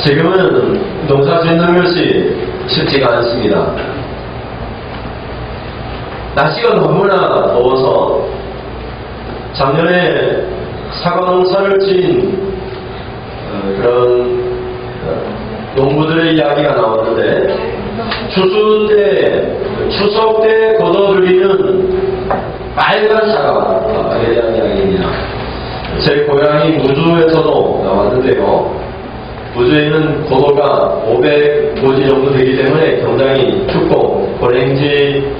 지금은 농사 짓는 것이 쉽지가 않습니다. 날씨가 너무나 더워서 작년에 사과 농사를 지은 그런 농부들의 이야기가 나왔는데 추석 때 거둬들이는 빨간 사과에 대한 이야기입니다. 제 고향이 무주에서도 나왔는데요. 무주에는 고도가 500고지 정도 되기 때문에 굉장히 춥고 고랭지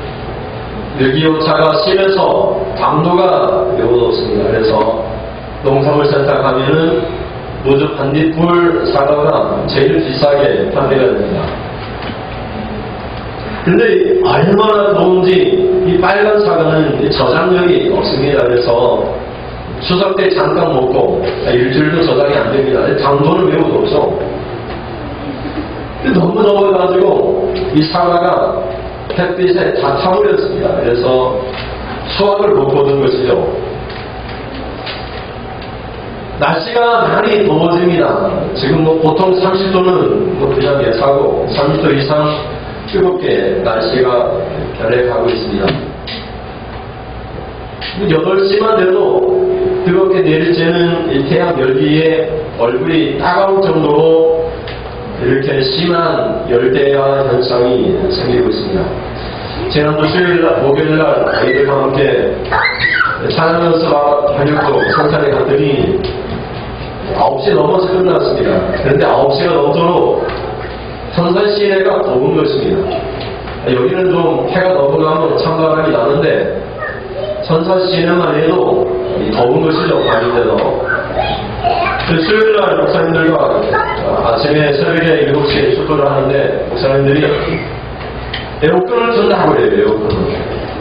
일기오차가 심해서 당도가 매우 높습니다. 그래서 농산물센터 가면은 무주 반딧불 사과가 제일 비싸게 판매가 됩니다. 근데 얼마나 더운지 이 빨간 사과는 저장력이 없습니다. 그래서 추석 때 잠깐 먹고 일주일도 저장이 안 됩니다. 당도는 매우 높죠. 너무 더워가지고 이 사과가 햇빛에 다 타버렸습니다. 그래서 수확을 못 거둔 것이죠. 날씨가 많이 더워집니다. 지금 보통 30도는 그냥 예사고 30도 이상 뜨겁게 날씨가 변해가고 있습니다. 8시만 돼도 뜨겁게 내릴 때는 이 태양 열기에 얼굴이 따가울 정도로 이렇게 심한 열대야 현상이 생기고 있습니다. 지난주 목요일날 아이들과 함께 찬양 연습하려고 성산에 갔더니 9시 넘어서 끝났습니다. 그런데 9시가 넘도록 선산 시내가 더운 것입니다. 여기는 좀 해가 넘어가면 찬바람이 나는데 선산 시내만 해도 더운 것이죠. 밤인데도. 수요일날 목사님들과 아침에 새벽에 7시에 출근을 하는데 목사님들이 에어컨을 준다고 그래요. 에어컨을.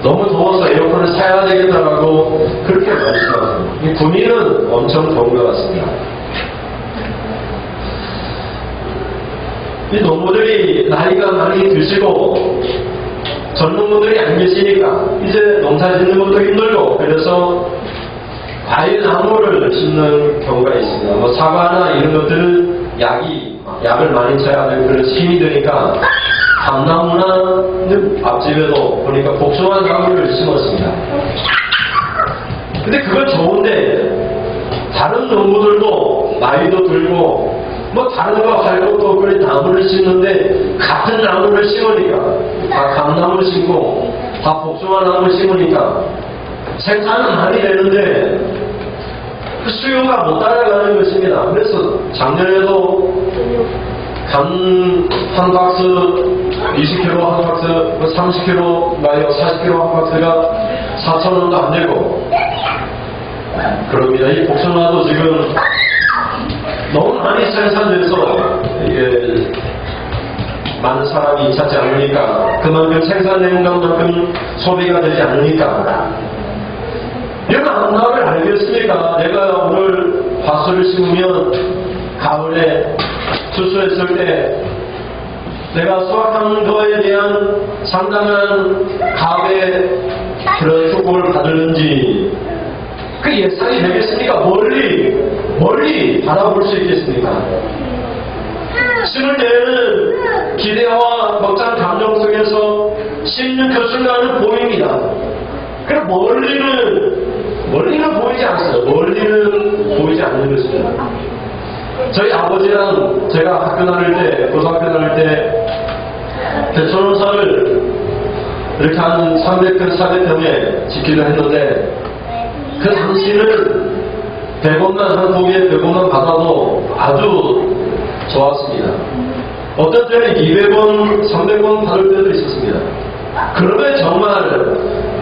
너무 더워서 에어컨을 사야 되겠다라고 그렇게 말씀하세요. 이 군인은 엄청 더운 것 같습니다. 이 농부들이 나이가 많이 드시고 젊은 분들이 안 계시니까 이제 농사 짓는 것도 힘들고 그래서 과일 나무를 심는 경우가 있습니다. 뭐 사과나 이런 것들은 약을 많이 쳐야 되고 그래서 힘이 드니까 감나무나 앞집에도 보니까 복숭아 나무를 심었습니다. 근데 그건 좋은데 다른 농부들도 나이도 들고 뭐 다른 거 할 것도 없고 그래 나무를 심는데 같은 나무를 심으니까 다 감나무 심고 다 복숭아 나무 심으니까 생산은 많이 되는데 그 수요가 못 따라가는 것입니다. 그래서 작년에도 감 한 박스 20kg 한 박스 30kg 마요 40kg 한 박스가 4,000원도 안 되고 그럽니다. 이 복숭아도 지금 너무 많이 생산돼서 이게 많은 사람이 찾지 않으니까 그만큼 생산된 것만큼 소비가 되지 않으니까 내가 안나를 알겠습니까? 내가 오늘 과수를 심으면 가을에 추수했을 때 내가 수확한 거에 대한 상당한 값의 그런 축복을 받을는지 그 예상이 되겠습니까? 멀리 바라볼 수 있겠습니까? 심을 때는 기대와 벅찬 감정 속에서 심는 그 순간은 보입니다. 그럼 멀리는 보이지 않습니다. 멀리는 보이지 않는 것입니다. 저희 아버지랑 제가 학교 다닐 때, 고등학교 다닐 때 대초농사를 이렇게 한 300평, 400평에 짓기로 했는데 그 당시는 100원만 한 포기에 100원만 받아도 아주 좋았습니다. 어떤 때는 200원, 300원 받을 때도 있었습니다. 그러면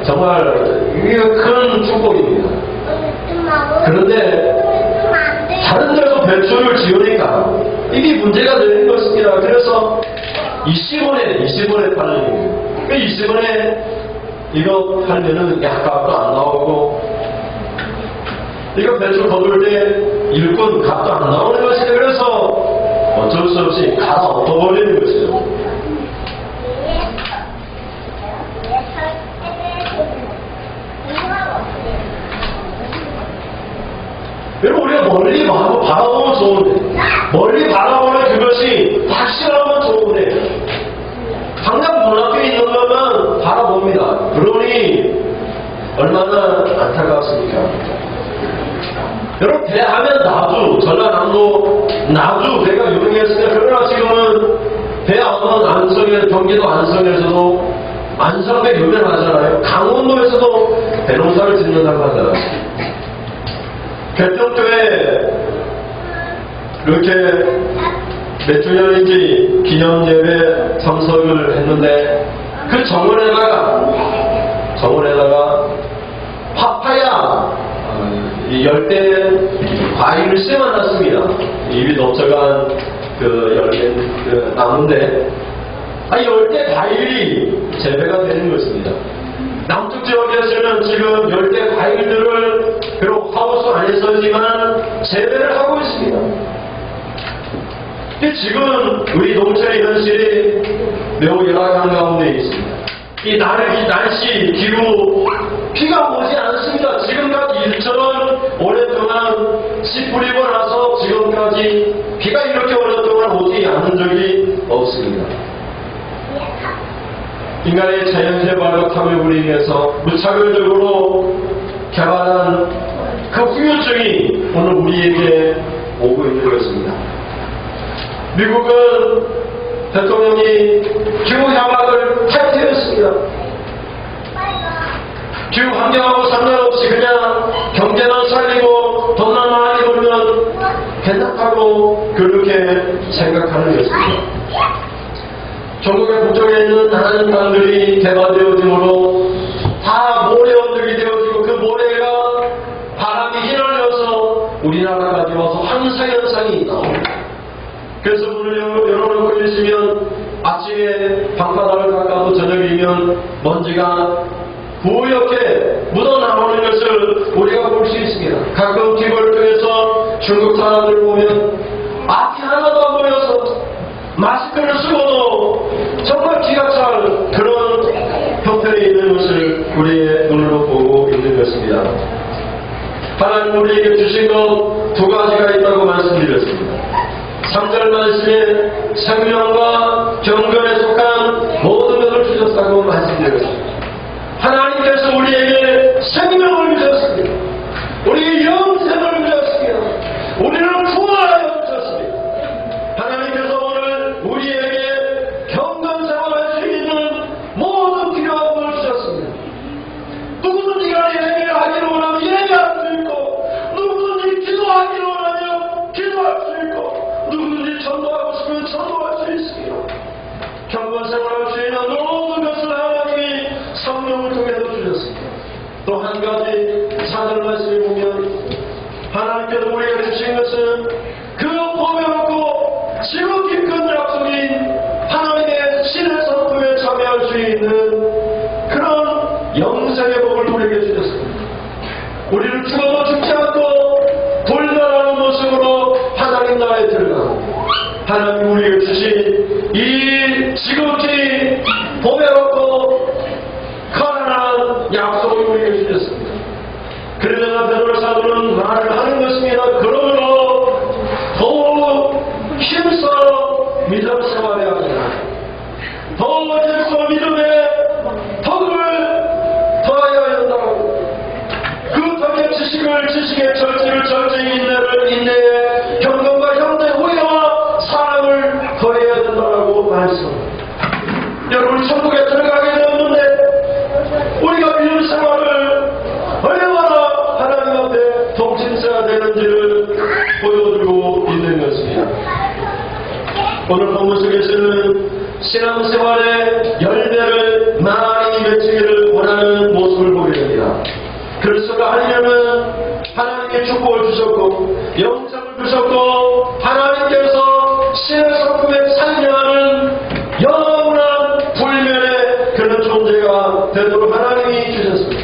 정말 이게 큰 축복입니다. 그런데 다른 데서 배추를 지으니까 이게 문제가 되는 것입니다. 그래서 20원에 파는 거예요. 20원에 이거 팔면은 약값도 안 나오고 이거 배추 거둘 때 일꾼 값도 안 나오는 것이죠. 그래서 어쩔 수 없이 갈아엎어버리는 것이죠. 여러분 우리가 멀리 바라보면 좋은데 멀리 바라보면 그것이 여러분, 배하면 나주, 전라남도 나주 배가 유명했으니까. 그러나 지금은 배 없는 안성에, 경기도 안성에서도 안성배 유명하잖아요. 강원도에서도 배농사를 짓는다고 하잖아요. 개평교회 이렇게 몇 주년인지 기념예배 참석을 했는데, 그 정원에다가 파파야 이 열대 과일을 심어놨습니다. 입이 넓적한 그 열대 그 나무인데, 열대 과일이 재배가 되는 것입니다. 남쪽 지역에서는 지금 열대 과일들을 비록 하우스 안에서지만 재배를 하고 있습니다. 지금 우리 농촌의 현실이 매우 열악한 가운데 있습니다. 이 날씨, 기후, 비가 오지 않습니다. 지금까지 일처럼 오랫동안 씨 뿌리고 나서 지금까지 비가 이렇게 오랫동안 오지 않은 적이 없습니다. 인간의 자연재발과 탐욕으로 인해서 무차별적으로 개발한 그 후유증이 오늘 우리에게 오고 있는 것입니다. 미국은 대통령이 기후협약을 탈퇴했습니다. 기후환경하고 상관없이 그냥 경제만 살리고 돈만 많이 벌면 괜찮다고 그렇게 생각하는 것입니다. 전국의 북쪽에 있는 많은 땅들이 개발되어짐으로 다 모래 언덕이 되어지고, 그 모래가 바람이 휘날려서 우리나라까지 와서 황사현상이 나옵니다. 그래서 문을 열어놓고 있으면 아침에 방바닥을 닦아도 저녁이면 먼지가 부옇게 묻어나오는 것을 우리가 볼 수 있습니다. 가끔 TV를 통해서 중국 사람들 보면 앞이 하나도 안 보여서 마스크를 쓰고도 정말 기가 찰 그런 형편에 있는 것을 우리의 눈으로 보고 있는 것입니다. 하나님 우리에게 주신 것 두 가지가 있다고 말씀드렸습니다. 3절 말씀에 생명과 경건에 속한 모든 것을 주셨다고 말씀드렸습니다. 하나님께서 우리에게 생명을 주셨습니다. 우리에게 영생을 주셨습니다. 우리를 구원하여 주셨습니다. 하나님께서 오늘 우리에게 경건생활할 수 있는 모든 필요한 것을 주셨습니다. 누구든지 간에 얘기를 하기를 원하면 얘기할 수 있고, 누구든지 기도하기를 원하면 기도할 수 있고, 누구든지 전도하고 싶으면 전도할 수 있습니다. 경건생활할 수 있는 모든 것을 하나님이 성령을 통해서 주셨습니다. 또 한 가지 사절 말씀을 보면 하나님께서 우리가 주신 것은 그 보배롭고 지극히 큰 약속인 하나님의 신의 성품에 참여할 수 있는 그런 영생의 복을 우리에게 주셨습니다. 우리는 죽어도 죽지 않고 돌변하는 모습으로 하나님 나라에 들어가고, 하나님 우리에게 주신 이 지극히 보배롭고 커다란 약속을 우리에게 주셨습니다. 그러나 베드로 사도는 말을 하는 것입니다. 그러므로 더욱 힘써 믿음 생활해야 합니다. 더욱 힘써 믿음에 덕을 더하여야 한다고, 그 덕의 지식에 절제를 절제에 인내를 인내에 경건과 형제 후회와 사랑을 더해야 된다고 말씀합니다. 여러분 천국에 들어가게 되었는데 우리가 믿음 생활을 얼마나 하나님 앞에 동심사가 되는지를 보여주고 있는 것입니다. 오늘 본문 속에서는 신앙생활의 열매를 많이 맺히기를 원하는 모습을 보게 됩니다. 그리스도가 하려면 하나님의 축복을 주셨고 영생을 주셨고, 하나님께서 신의 성품에 참여하는 영원한 불면의 그런 존재가 되도록 하나님이 주셨습니다.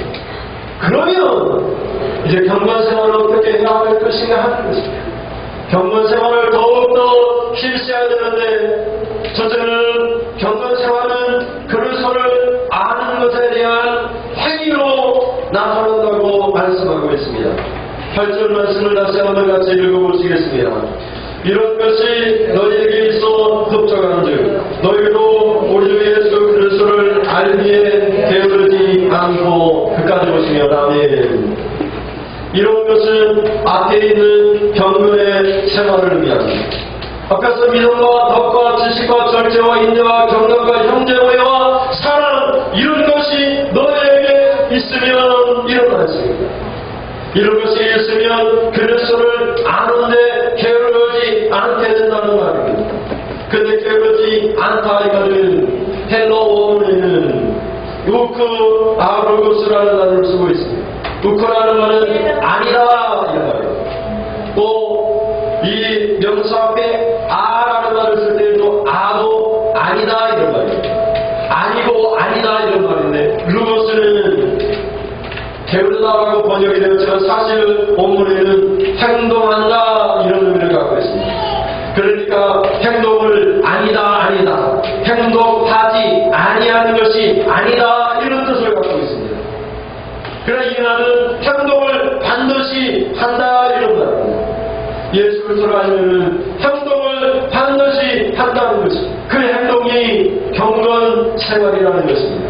그러면 이제 경건생활을 어떻게 해야 할 것인가 하는 것입니다. 경건생활을 더욱더 힘써야 되는데, 첫째는 경건생활은 그리스도를 아는 것에 대한 행위로 나타난다고 말씀하고 있습니다. 8절 말씀을 다시 한번 같이 읽어보시겠습니다. 이런 것이 너희에게 있어 흡족한즉 너희도 우리 주 예수 그리스도를 알기에 게으르지 않고 끝까지 보시며 아멘. 이런 것을 것은 앞에 있는 경건의 생활을 의미합니다. 앞에서 믿음과 덕과 지식과 절제와 인내와 경건과 형제모여와 사랑 이런 것이 너에게 있으면 일어나지. 이런 것이 있으면 그리스도를 아는데 게으르지 않게 된다는 말입니다. 근데 게으르지 않다 이거는 헬러 원문에는 우크 아로고스라는 단어를 쓰고 있습니다. 우크라는 말은 아니다 이런 말이에요. 또 이 명사 앞에 아라는 말을 쓸 때도 아도 아니다 이런 말이에요. 아니고 아니다 이런 말인데 루고스는 게으르다라고 번역이 되었지만 사실 본문에는 행동한다 이런 의미를 갖고 있습니다. 그러니까 행동을 아니다 행동하지 아니하는 것이 아니다 이런 뜻을 갖고 있습니다. 그러나 이 말은 행동을 반드시 한다 이런 말입니다. 예수를 들어가면 행동을 반드시 한다는 것이 그 행동이 경건 생활이라는 것입니다.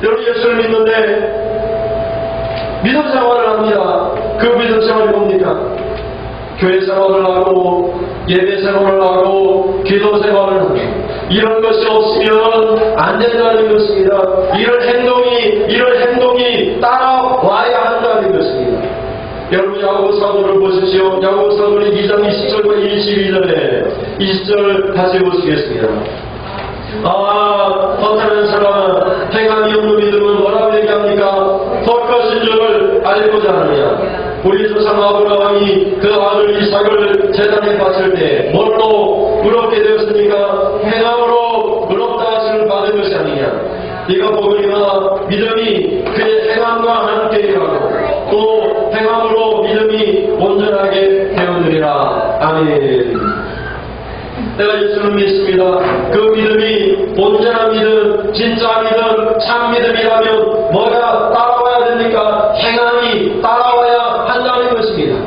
여러분 예수를 믿는데 믿음 생활을 합니다. 그 믿음 생활이 뭡니까? 교회 생활을 하고 예배 생활을 하고 기도 생활을 하고 이런 것이 없으면 안 된다는 것입니다. 이런 행동이 따라와야 한다는 것입니다. 여러분 야고보 사도를 보십시오. 야고보 사도는 2장 20절과 22절에 20절 다시 보시겠습니다. 허탄한 사람은 행함이 없는 믿음은 뭐라고 얘기합니까? 헛것인 줄을 알고자 하느냐. 우리 조상 아브라함이 그 아들 이삭을 제단에 바칠 때 뭘로 의롭게 되었습니까? 행함으로 의롭다 하심을 받은 것이 아니냐. 네가 보거니와 믿음이 그의 행함과 함께 일하고 또 행함으로 믿음이 온전하게 되었느니라. 아멘. 내가 예수를 믿습니다. 그 믿음이 온전한 믿음, 진짜 믿음, 참 믿음이라면 뭐가 따라와야 됩니까? 행함이 따라와야 한다는 것입니다.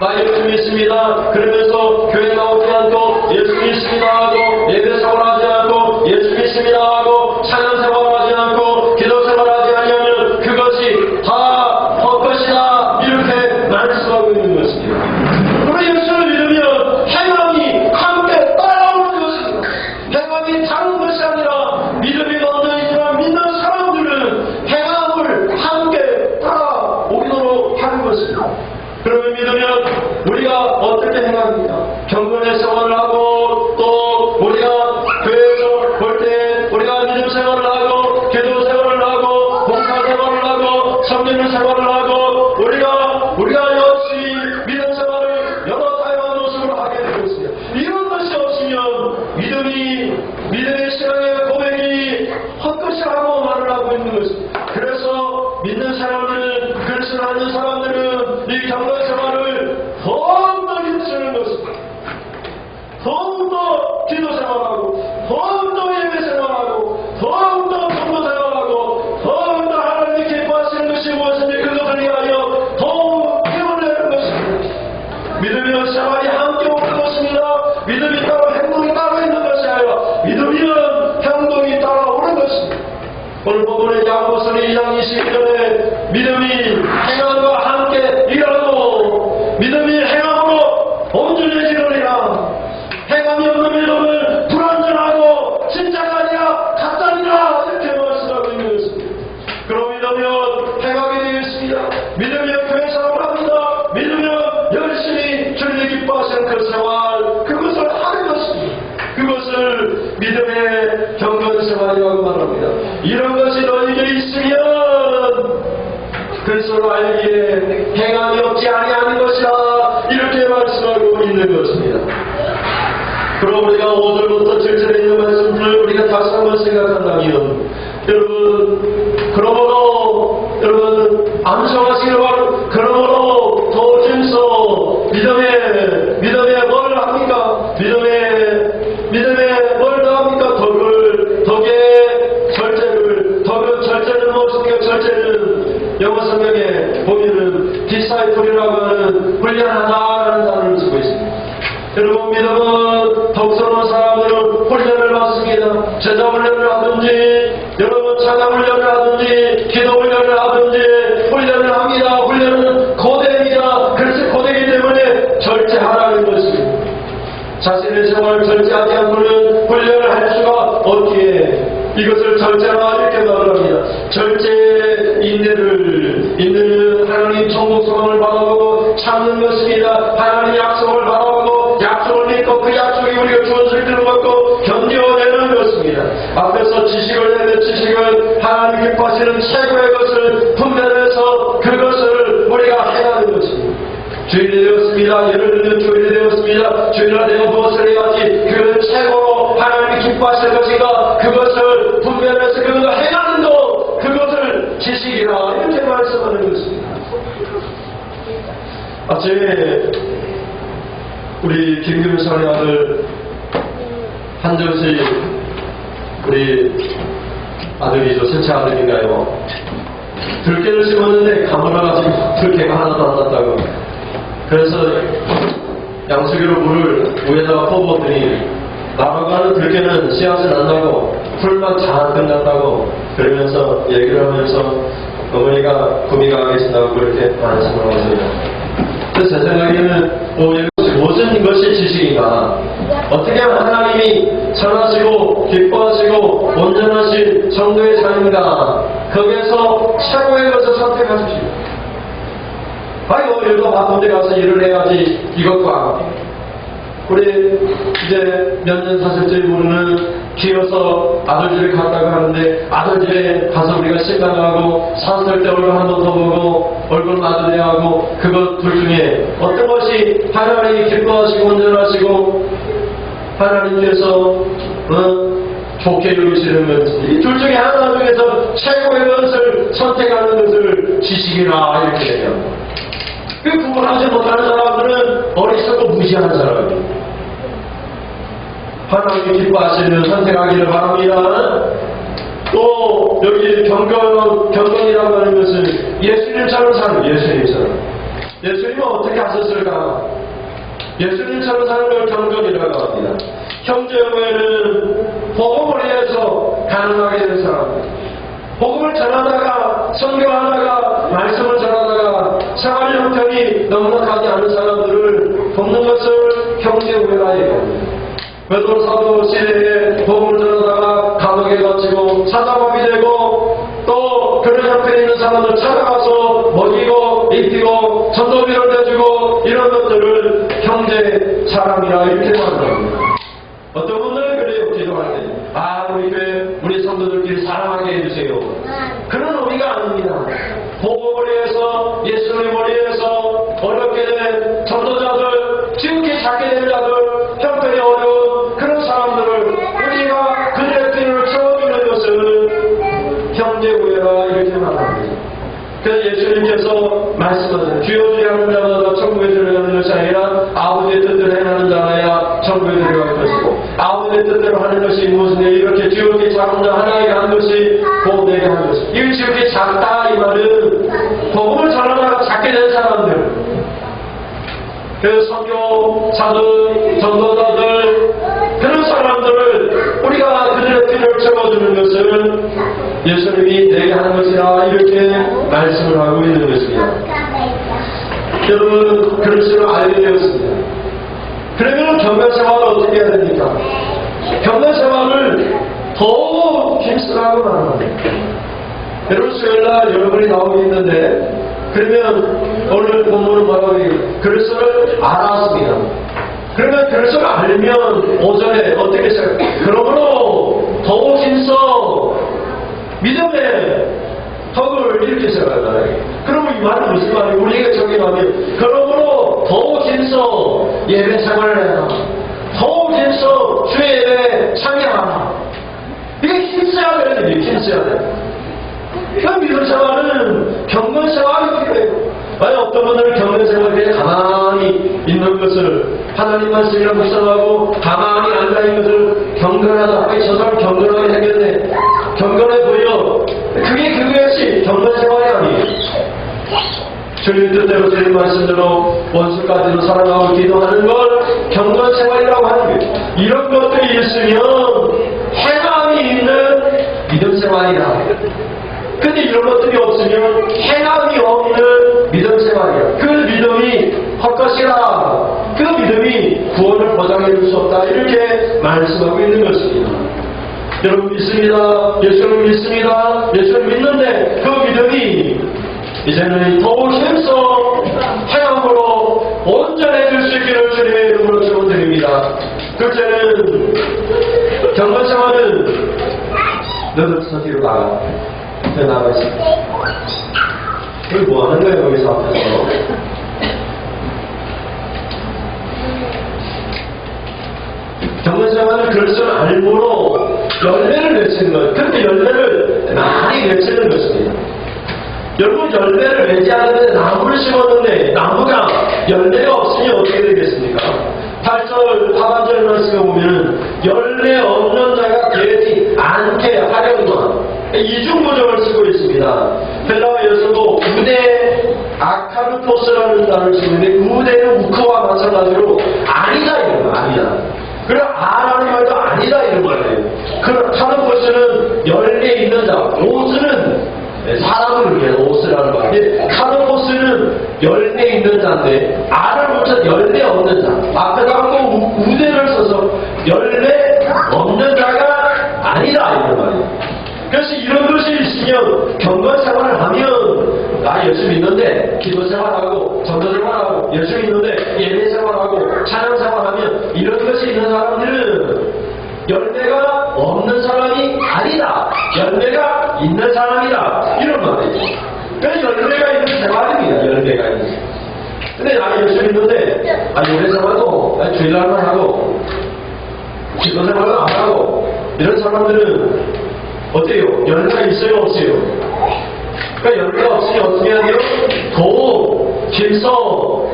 나 예수 믿습니다. 그러면서 교회 나오지 않고 예수 믿습니다 하고 예배 생활하지 않고 예수 믿습니다 하고 찬양 생활하지 않고 기도 생활하지 않으면 그것이 다 헛것이다 이렇게 말씀하고 있는 것입니다. 우리 예수를 믿으면 행함이 함께 따라오는 것입니다. 행함이 다른 것이 아니라 믿음이 먼저 있지만 믿는 사람들은 행함을 함께 따라오도록 하는 것입니다. 그러면 믿으면 우리가 어떻게 행합니까? 경건의 생활을 하고 또 우리가 교회에서 볼 때 우리가 믿음 생활을 하고 기도 생활을 하고 봉사 생활을 하고 섬기는 생활을 하고 우리가 역시 믿음 생활을 여러 다양한 모습으로 하게 되고 있습니다. 이런 것이 없으면 믿음의 신앙의 고백이 헛것이라고 말을 하고 있는 것입니다. 그래서 믿는 사람들은 그리스도를 아는 사람들은 이 경건 생활을 더욱더 힘쓰는 것입니다. 더욱더 기도 생활하고 더욱더 예배 생활하고 더욱더 공부 생활하고 더욱더 하나님이 기뻐하시는 것이 무엇인지 그것을 위하여 더욱 힘을 내는 것입니다. 믿으면 생활이 함께 오는 것입니다. 믿음이 따로 행동이 따로 있는 것이 아니라 믿으면 행동이 따라오는 것입니다. 오늘 본문의 야고보서 2장 22절에 믿음이 행함과 함께 일하고 믿음이 행함으로 온전해지느니라. 행함이 없는 믿음은 불완전하고 진짜가 아니라 가짜니라 이렇게 말씀하고 있는 것입니다. 그럼 믿으면 행하게 되겠습니다. 믿으면 교회 생활을 합니다. 믿으면 열심히 주님이 기뻐하시는 그 생활 그것을 하는 것입니다. 그것을 믿음의 경건 생활이라고 말합니다. 이런 것이 너에게 있으면 그리스도를 알기에 행함이 없지 아니하는 것이라 이렇게 말씀하고 있는 것입니다. 그럼 우리가 5절부터 7절에 있는 말씀을 우리가 다시 한번 생각한다면 여러분 암송하시길 바랍니다. 그러므로 더 힘써 믿음에 뭘 합니까? 믿음에 뭘 더합니까? 덕의 절제는 무엇입니까? 절제는 영어 성경에 보면은 디사이플이라고 하는 훈련하다라는 단어를 쓰고 있습니다. 여러분 믿음은 덕스러운 사람들은 훈련을 받습니다. 제자 훈련을 하든지 여러분 찬양 훈련을 하든지 기도 훈련을 하든지 훈련을 합니다. 훈련은 고대입니다. 예배생활을 절제하지 않고는 훈련을 할 수가 없기에 이것을 절제라 이렇게 말을 합니다. 절제 인내는 하나님 천국 소망을 바라보고 참는 것입니다. 하나님 약속을 바라보고 약속을 믿고 그 약속이 우리가 주어질 들어먹고 견뎌내는 것입니다. 앞에서 지식을 내는 지식은 하나님 기뻐하시는 최고의 것을 분별해서 그것을 우리가 해야 하는 것입니다. 주일이 되었습니다. 예를 들면 주일이 되었습니다. 주일날 내가 무엇을 해야지 그것은 최고로 하나님이 기뻐하실 것인가 그것을 분별해서 그것을 행하는 것 그것을 지식이라 이렇게 말씀하는 것입니다. 아침에 우리 김규민선의 아들 한정식 우리 아들이죠. 셋째 아들인가요? 들깨를 심었는데 가물어가지고 들깨가 하나도 안 났다고. 그래서 양수기로 물을 위에다가 퍼부었더니 나가가는 들깨는 씨앗이 난다고 풀만 잔뜩 난다고 그러면서 얘기를 하면서 어머니가 구미가 계신다고 그렇게 말씀을 하거든요. 그래서 제 생각에는 무슨 것이 지식인가 어떻게 하면 하나님이 선하시고 기뻐하시고 온전하신 성도의 자인가 거기에서 최고의 것을 선택하십시오. 아이고 일도 바쁜데 가서 일을 해야지 이것과 우리 이제 몇 년 사실지 모르는 키워서 아들 집에 갔다고 하는데 아들 집에 가서 우리가 식당하고 샀을 때 얼굴 한 번 더 보고 얼굴 마주대야 하고 그것 둘 중에 어떤 것이 하나님이 기뻐하시고 온전하시고 하나님께서 좋게 여기시는 건지 이 둘 중에 하나 중에서 최고의 것을 선택하는 것을 지식이라 이렇게 얘기합니다. 그 구분하지 못하는 사람들은 어리석고 무시하는 사람입니다. 하나님이 기뻐하시는 선택하기를 바랍니다. 또 여기 경건이라고 하는 것은 예수님처럼 사는 예수님처럼. 예수님은 어떻게 하셨을까? 예수님처럼 사는 걸 경건이라고 합니다. 형제회는 복음을 위해서 가능하게 된 사람입니다. 복음을 전하다가 선교하다가 말씀을 전하다가 생활 형편이 넉넉하지 않은 사람들을 돕는 것을 형제회라 얘기합니다. 베드로 사도 시대에 복음을 전하다가 감옥에 갇히고 사자범이 되고 또 그런 형편에 있는 사람들 찾아가서 먹이고 입히고 전도비를 내주고 이런 것들을 형제 사람이라 이렇게 말합니다. 어떤 분들은 그래요. 기도할 때 우리 교회 우리 성도들끼리 사랑하게 해주세요. 그런 의미가 아닙니다. 복음을 위해서 예수님을 위해서 어렵게 된 전도자들 지극히 작게 된 자들 형편이 어려운 그런 사람들을 우리가 그들의 필요를 채워주는 것을 형제구애라 이렇게 말합니다. 그래서 예수님께서 말씀하셨어요. 주여 주여 하는 자마다 천국에 들어가는 것이 아니라 아버지의 뜻대로 행하는 자라야 천국에 들어갈 것이고 아버지의 뜻대로 하는 것이 무슨 일 이렇게 지극히 작은 자 하나에게 한 것이 곧 내게 한 것이 이 지극히 작다 이 말은 복음을 전하다가 작게 된 사람들 그 선교사들 전도자들 그런 사람들을 우리가 그들의 필요를 채워주는 것을 예수님이 내게 하는 것이라 이렇게 말씀을 하고 있는 것입니다. 여러분 그런 식으로 알게 되었습니다. 그러면 경건생활을 어떻게 해야 됩니까? 경건생활을 더 힘쓰라고 말합니다. 여러분 수요일날 여러분이 나오고 있는데 그러면 오늘 본문은 뭐라고 해요? 그리스도를 알았습니다. 그러면 그리스도를 알면 오전에 어떻게 시작해요? 그러므로 더욱 힘써 믿음의 턱을 이렇게 시작하잖아요. 그러면 이 말은 무슨 말이에요? 우리가 적용하면 그러므로 더욱 힘써 예배 생활을 해라. 더욱 힘써 주의 예배 참여하라. 이게 힘써야 되는 일이에요. 힘써야 돼요. 그 믿음 생활은 경건 생활이 필요해요. 만약 어떤 분들은 경건 생활에 가만히 있는 것을 하나님 말씀이라 묵상하고 가만히 앉아있는 것을 경건하다. 아니 저 사람 경건하게 생겼네. 경건해 보여. 그것이 경건 생활이 아니에요. 주님 뜻대로 주님 말씀대로 원수까지도 사랑하고 기도하는 걸 경건 생활이라고 하는 거예요. 이런 것들이 있으면 행함이 있는 믿음 생활이다. 근데 이런 것들이 없으면 행함이 없는 믿음 생활이야. 그 믿음이 헛것이라 그 믿음이 구원을 보장해 줄 수 없다. 이렇게 말씀하고 있는 것입니다. 여러분 믿습니다. 예수를 믿습니다. 예수를 믿는데 그 믿음이 이제는 더욱 힘써 행함으로 온전해질 수 있기를 주님의 이름으로 축원드립니다. 둘째는 경건생활은 너도 저 뒤로 나가. 나가 있어. 여기 뭐 하는 거예요, 여기서 앞에서? 경건생활은 그것을 알므로 열매를 맺히는 거예요. 그런데 열매를 많이 맺히는 것입니다. 여러분 열매를 맺지 않는데 나무를 심었는데 나무가 열매가 없으니 어떻게 되겠습니까? 8절 하반절 말씀에 보면 열매 없는 자가 되지 않게 하려니와 이중구조를 쓰고 있습니다. 헬라어에서도 우대 아카르토스라는 단어를 쓰는데 우대는 우크와 마찬가지로 아니다 이런 거 아니다. 그럼 아라는 말도 아니다 이런 말이에요. 그럼 카르포스는 열매 있는 자, 오스는 사람을 위해 오스라는 말인데 카르포스는 열매 있는 자인데 아를 붙여 열매 없는 자. 앞에다 또 우대를 써서 열매 없는 자가 아니다 이런 말이에요. 그래서 이런 것이 있으면 경건 생활을 하면 나 예수 믿는데 기도 생활하고 전도 생활하고 예수 믿는데 예배 생활하고 찬양 생활하면 이런 것이 있는 사람들은 열매가 없는 사람이 아니다. 열매가 있는 사람이다. 이런 말이죠. 그래서 열매가 있는 생활입니다. 열매가 있는. 근데 나 예수 믿는데 예배 생활도 주일날만 하고 기도 생활도 안 하고 이런 사람들은 어때요? 열매가 있어요? 없어요? 그러니까 열매가 없으니 어떻게 해야 돼요? 더 길서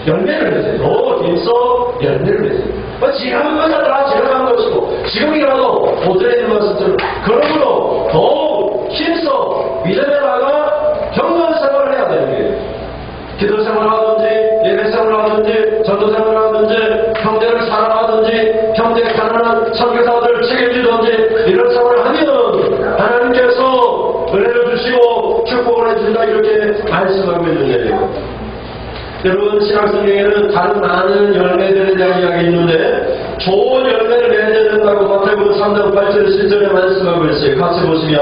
열매를 맺어요. 더 길서 열매를 맺어요. 지금은 다 지나간 것이고 지금이라도 보존해 있는 것은 그러므로 더 힘써 믿음에 나가 경건생활을 해야 되는 거예요. 기도 생활하든지 예배 생활하든지 전도 생활하든지 형제를 사랑하든지 형제가 가난한 선교사들 책임지든지 이런 생활을 하면 하나님께서 은혜를 주시고 축복을 해준다 이렇게 말씀하고 있는데요. 여러분 신학성경에는 다른 많은 열매들에 대한 이야기 있는데 좋은 열매를 맺어야 된다고 마태복음 3장 8절 10절에 말씀하고 있어요. 같이 보시면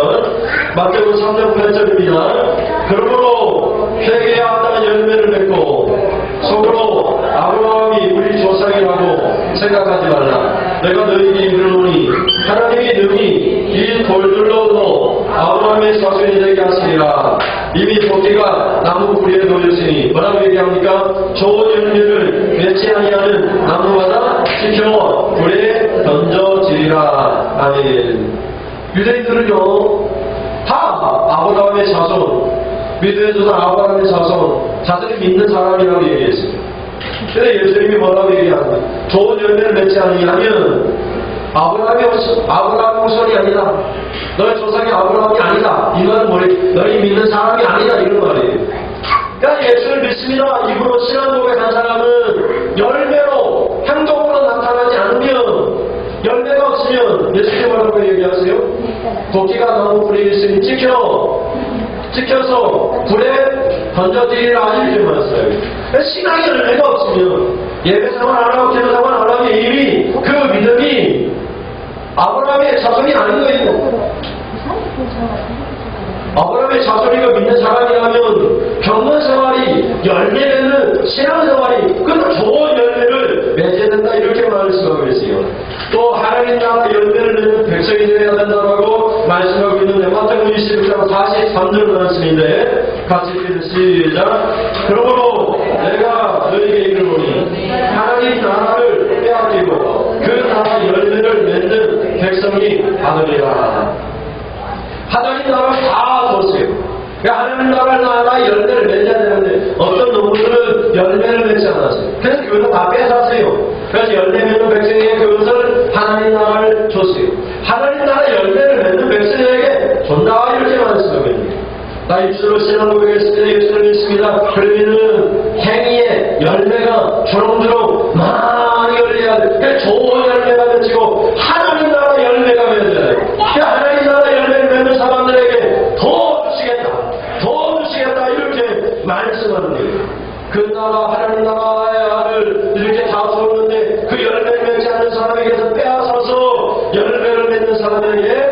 마태복음 3장 8절입니다. 그러므로 회개에 합당한 열매를 맺고 속으로 아브라함이 우리 조상이라고 생각하지 말라. 내가 너희에게 이르노니 하나님이 능히 이 돌들로도 아브라함의 자손이 되게 하시리라. 이미 도끼가 나무 뿌리에 놓였으니 뭐라고 얘기합니까? 좋은 열매를 맺지 아니하는 나무마다 지켜 불에 던져지리라. 아멘. 유대인들은요 다 아브라함의 자손, 믿음의 조상 아브라함의 자손이 믿는 사람이라고 얘기했습니다. 근데 예수님이 뭐라고 얘기하는데 좋은 열매를 맺지 아니하면 아브라함의 후손이 아니다. 너의 조상이 아브라함이 아니다. 이 말은 뭐래? 너희 믿는 사람이 아니다. 이런 말이에요. 그러니까 예수를 믿습니다. 입으로 신앙 고백한 사람은 열매로 행동으로 나타나지 않으면 열매가 없으면 예수님 뭐라고 얘기하세요? 도끼가 나무 뿌리에 있으니 찍혀서 불에 던져지리라 이렇게 말했어요. 신앙의 열매가 없으면 예배 생활 안 하고 기도 생활 안 하면 이미 그 믿음이 아브라함의 자손이 아닌 거예요. 아브라함의 자손이가 믿는 사람이라면 경건 생활이 열매는 신앙 생활이 그것도 좋은 열매를 맺어야 된다 이렇게 말씀하고 있어요. 또 하나님 나라 열매를 맺는 백성이 되어야 된다고 말씀하고 있는데 마태복음 26장 43절 말씀인데 같이 읽으면 시작. 그러므로 내가 너에게 이르노니 하나님 나라를 빼앗기고 그 나라 열매를 맺는 백성이 받으리라. 하나님 나라를 다 줬어요. 하나님 나라 열매를 맺어야 되는데 어떤 놈들은 열매를 맺지 않았어요. 그래서 그것을 다 뺏었어요. 그래서 열매 맺는 백성에게 그것을 하나님 나라를 줬어요. 하나님 나라 열매를 맺는 백성에게 준다 이렇게 말씀하고 있는 거예요. 나 입술로 신앙 고백했을 때 예수를 믿습니다. 그러면은 행위의 열매가 주렁주렁 많이 열려야 돼. 그러니까 좋은 열매가 맺히고 하나님 나라 열매가 맺어야 돼. 그러니까 하나님 나라 열매를 맺는 사람들에게 더 주시겠다 이렇게 말씀하는 거예요. 그 나라 하나님 나라의 알을 사람에게서 빼앗아서 열매를 맺는 사람에게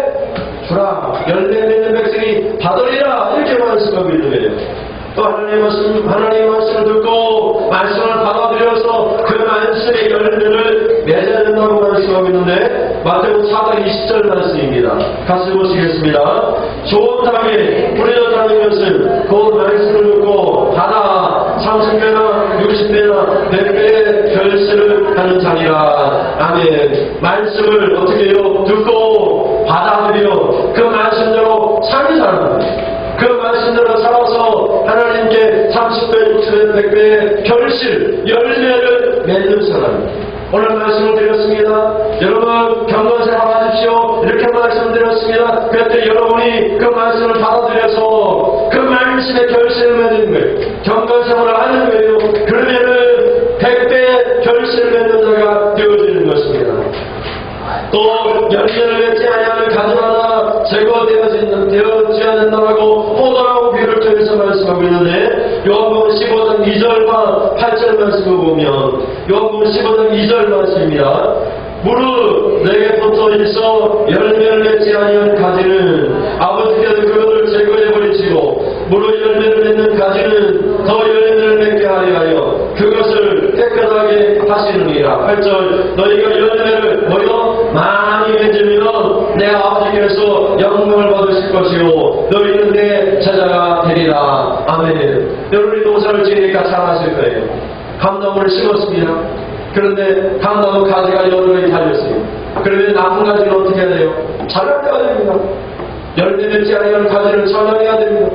주라. 열매 맺는 백성이 받으리라. 이렇게 말씀하고 있는 거예요. 또 하나님의 말씀을 듣고 말씀을 받아들여서 그 말씀의 열매를 맺어야 된다고 말씀하고 있는데 마태복음 4장 20절 말씀입니다. 같이 보시겠습니다. 좋은 땅에 뿌려졌다는 것은 그 말씀을 듣고 받아 30배나 60배나 100배의 결실을 하는 자니라. 아멘. 말씀을 어떻게 해요? 듣고 받아들여 그 말씀대로 사는 사람, 그 말씀대로 살아서 하나님께 30배, 60배, 100배의 결실, 열매를 맺는 사람. 오늘 말씀을 드렸습니다. 여러분 경건생활 하십시오. 이렇게 말씀드렸습니다. 그때 여러분이 그 말씀을 받아들여서 그 말씀의 결실을 맺는 거예요. 경건생활을 하는 거예요. 그러면은 100배의 결실을 맺는 자가 되어지는 것입니다. 또 열매를 맺지 아니하는 가지 하나 제거되어져야 된다고 포도나무 비유를 통해서 말씀하고 있는데 요한복음 15장 2절과 8절 말씀을 보면 요한복음 15장 2절 말씀입니다. 무릇 내게 붙어 있어 열매를 맺지 아니하는 가지는 아버지께서 그것을 제거해 버리시고 무릇 열매를 맺는 가지는 더 열매를 맺게 하려 하여 그것을 깨끗하게 하시느니라. 8절 너희가 열매를 많이 맺으면 내 아버지께서 영광을 받으실 것이요 너희는 내 제자가 되리라. 아멘. 여러분이 농사를 지으니까 잘하실 거예요. 감나무를 심었습니다. 그런데 감나무 가지가 여러 개 달렸어요. 그러면 나쁜 가지는 어떻게 해야 돼요? 잘라내야 됩니다. 열매 맺지 않으면 가지를 잘라내야 됩니다.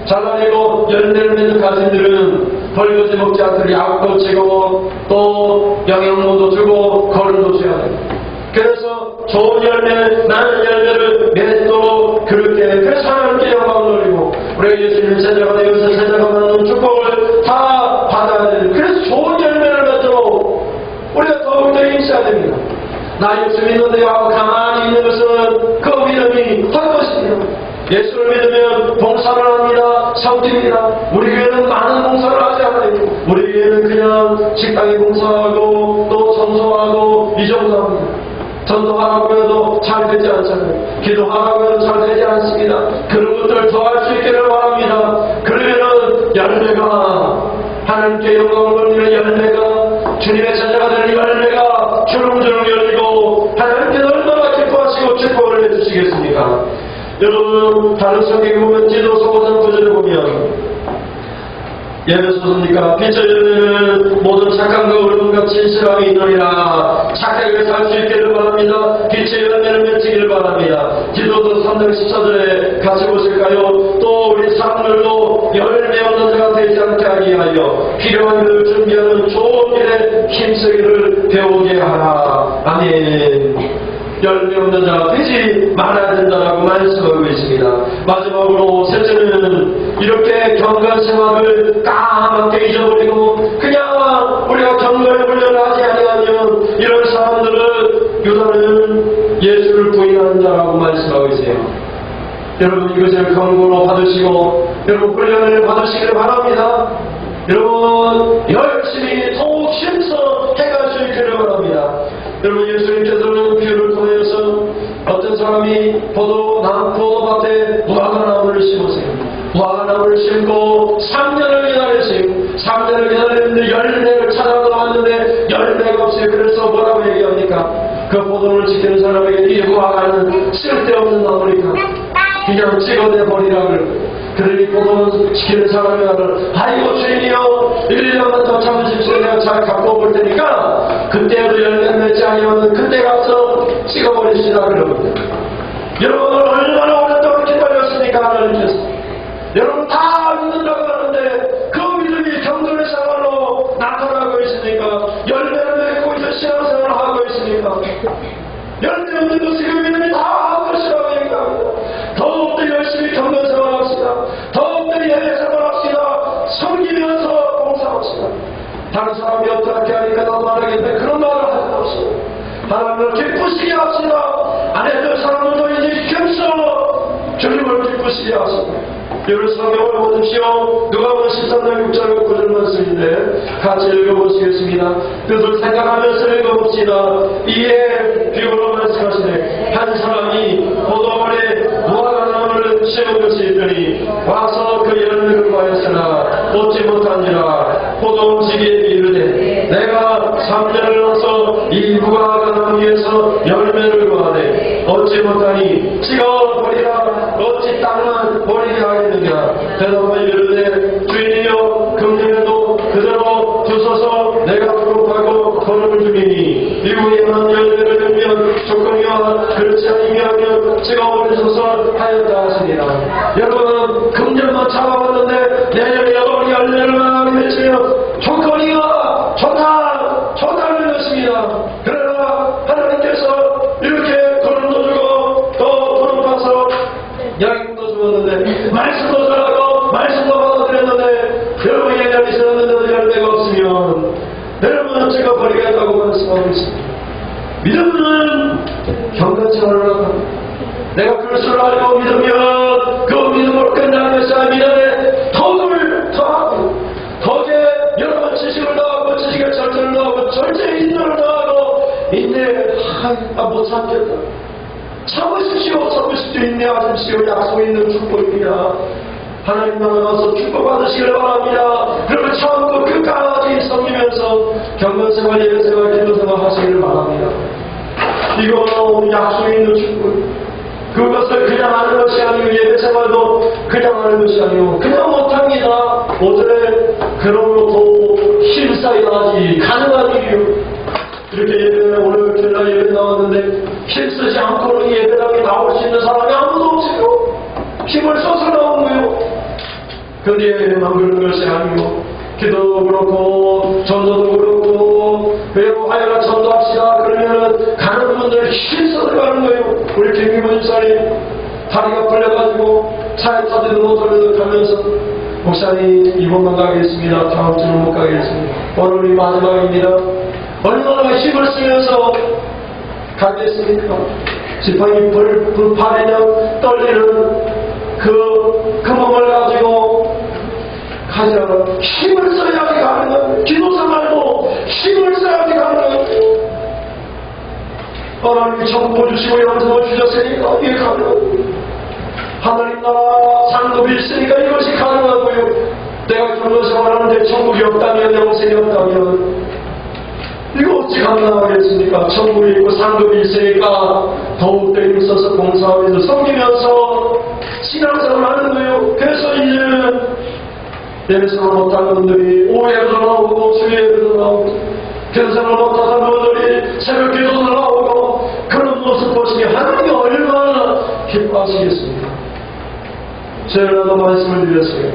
잘라내고 열매를 맺는 가지들은 벌거지 먹지 않도록 약도 치고 또 영양분도 주고 거름도 줘야 됩니다. 그래서 좋은 열매, 많은 열매를 맺도록 그렇게 그래서 하나님께 영광을 돌리고 우리가 예수님 제자가 되어서 제자가 받는 축복을 다 받아야 됩니다. 그래서 좋은 열매를 맺도록 우리가 더욱더 힘써야 됩니다. 나 예수 믿는데 하고 가만히 있는 것은 그 믿음이 헛것입니다. 예수를 믿으면 봉사를 합니다. 섬깁니다. 우리 교회는 많은 봉사를 하지 않아요. 우리 교회는 그냥 식당에 봉사하고 또 청소하고 이 정도 합니다. 전도하라고 해도 잘 되지 않잖아요. 기도하라고 해도 잘 되지 않습니다. 그런 것들을 더 할 수 있기를 바랍니다. 그러면은 열매가 하나님께 영광을 돌리는 열매가 주님의 제자가 되는 열매가 주렁주렁 열리고 하나님께서 얼마나 기뻐하시고 축복을 해주시겠습니까? 여러분 다른 성경에 보면 디도서 5장 9절에 보면 예배소서입니까? 빛의 열매는 모든 착함과 의로움과 진실함이 있느니라. 착하게 살 수 있기를 바랍니다. 빛의 열매를 맺기를 바랍니다. 디도서 3장 14절에 같이 보실까요? 또 우리 사람들도 열매 없는 자가 되지 않게 하기 위하여 필요한 일을 준비하는 좋은 일에 힘쓰기를 배우게 하라. 아멘. 열매 없는 자가 되지 말아야 된다라고 말씀하고 있습니다. 마지막으로 셋째는 이렇게 경건 생활을 까맣게 잊어버리고 그냥 우리가 경건의 훈련을 하지 아니하면 이런 사람들은 유다는 예수를 부인하는 자라고 말씀하고 있어요. 여러분 이것을 경고로 받으시고 여러분 훈련을 받으시기를 바랍니다. 여러분 열심히 더욱 힘써 해갈 수 있기를 바랍니다. 여러분 예수님께서는 비유를 통해서 어떤 사람이 포도밭에 무화과나무를 심으세요. 무화과나무를 심고 3년을 기다렸어요. 3년을 기다렸는데 열매를 찾아나왔는데 열매가 없어요. 그래서 뭐라고 얘기합니까? 그 포도를 지키는 사람에게 이 무화과는 쓸데없는 나무니까 그냥 찍어내버리라 그러고 그러니 포도를 지키는 사람이 말을 아이고 주인이여 1년만 더 참으십시오. 내가 잘 갖고 볼 테니까 그때도 열매 맺지 아니하면 그때 가서 찍어버리시라 그러거든요. 여러분은 얼마나 오랫동안 기다렸습니까? 하나님께서 여러분 다 믿는다고 하는데 그 믿음이 경건의 생활로 나타나고 있으니까 열매를 맺고 이제 신앙생활을 하고 있으니까 열매 없는 것이 그 믿음이 다 한 것이라고 얘기합니다. 더욱더 열심히 경건생활 합시다. 더욱더 예배생활 합시다. 섬기면서 봉사합시다. 다른 사람이 어떻게 하니까 나도 말하겠는데 그런 말을 하지 맙시다. 하나님을 기쁘시게 합시다. 안 했던 사람들도 이제 힘써 주님을 기쁘시게 하십니다. 여러분 성경을 보십시오. 누가복음 13장 6절 9절 말씀인데 같이 읽어보시겠습니다. 뜻을 생각하면서 읽어봅시다. 이에 비유로 말씀하시네. 한 사람이 포도원에 무화과나무를 심은 것이 있더니 와서 그 열매를 구하였으나 얻지 못한지라. 포도원지기에 이르되 내가 3년을 넣어서 이 무화과나무 위에서 열매를 구하되 얻지 못하니 찍어버리라. 어찌 땅만 버리게 하겠느냐. 대답하여 이르되 주인이여 금년에도 그대로 두소서. 내가 부족하고 거름을 주리니 이후에만 열매를 들면 조금이와 그렇지 아니면 찍어버리소서 하였다 하시니라. 여러분 금년만 잡아봤는데 내년에도 열매를 많이 맺으면 조건이가 좋다는 것입니다. 그러나 하나님께서 이렇게 거름도 주고 또 거름 봐서 양육도 주었는데 말씀도 전하고 말씀도 받아들였는데 여러분이 예배를 있었는데도 열매가 없으면 여러분은 찍어버리겠다고 말씀하고 있습니다. 믿음은 경건처럼 내가 그것을 알고 믿으면 그 믿음으로 끝나는 것이 아니라 덕을 더하고 덕에 여러분 지식을 더하고 지식에 절제를 더하고 절제에 인내를 더하고 인내 못 참겠다. 참으십시오. 인내하십시오. 약속 있는 축복입니다. 하나님 나라 가서 축복받으시길 바랍니다. 그러면 참고 끝까지 섬기면서 경건생활, 예배생활, 기도생활 하시기를 바랍니다. 이거 약속 있는 축복. 그것을 그냥 하는 것이 아니고 예배생활도 그냥 하는 것이 아니고 그냥 못합니다. 오늘의 그런 것도 힘싸야지 가능한 일이요. 이렇게 예배는 오늘 주일날 예배 나왔는데 힘쓰지 않고는 예배당에 나올 수 있는 사람이 아무도 없어요. 힘을 써서 나온 거예요. 근데 예배만 그런 것이 아니고 기도도 그렇고 전도도 그렇고 외로하여라 전도합시다. 그러면 가는 분들 힘써서 가는 거예요. 우리 김기문 집사님 다리가 풀려가지고 차에 타지도 못하면서 가면서 목사님 이번만 가겠습니다. 다음 주는 못 가겠습니다. 오늘이 마지막입니다. 얼마나 힘을 쓰면서 가겠습니까? 지팡이 불판이며 떨리는 그 몸을 가지고 가자. 힘을 써야지 가는 거예요. 기도생활도 힘을 써야지 가는 거예요. 하나님이 정보 주시고 영성을 주셨으니까 이게 가능하고요. 하나님 나라 상급이 있으니까 이것이 가능하고요. 내가 경건생활하는데 천국이 없다면 영생이 없다면 이거 어찌 가능하겠습니까? 천국이 있고 상급이 있으니까 더욱더 힘써서 봉사하면서 섬기면서 신앙생활을 하는 거예요. 그래서 이제는 예배생활 못하는 분들이 오후에도 나오고 주일에도 나오고 견생활 못하는 분들이 새벽 기도도 나오고 그런 모습 보시니 하나님이 얼마나 기뻐하시겠습니까? 제가 말씀을 드렸어요.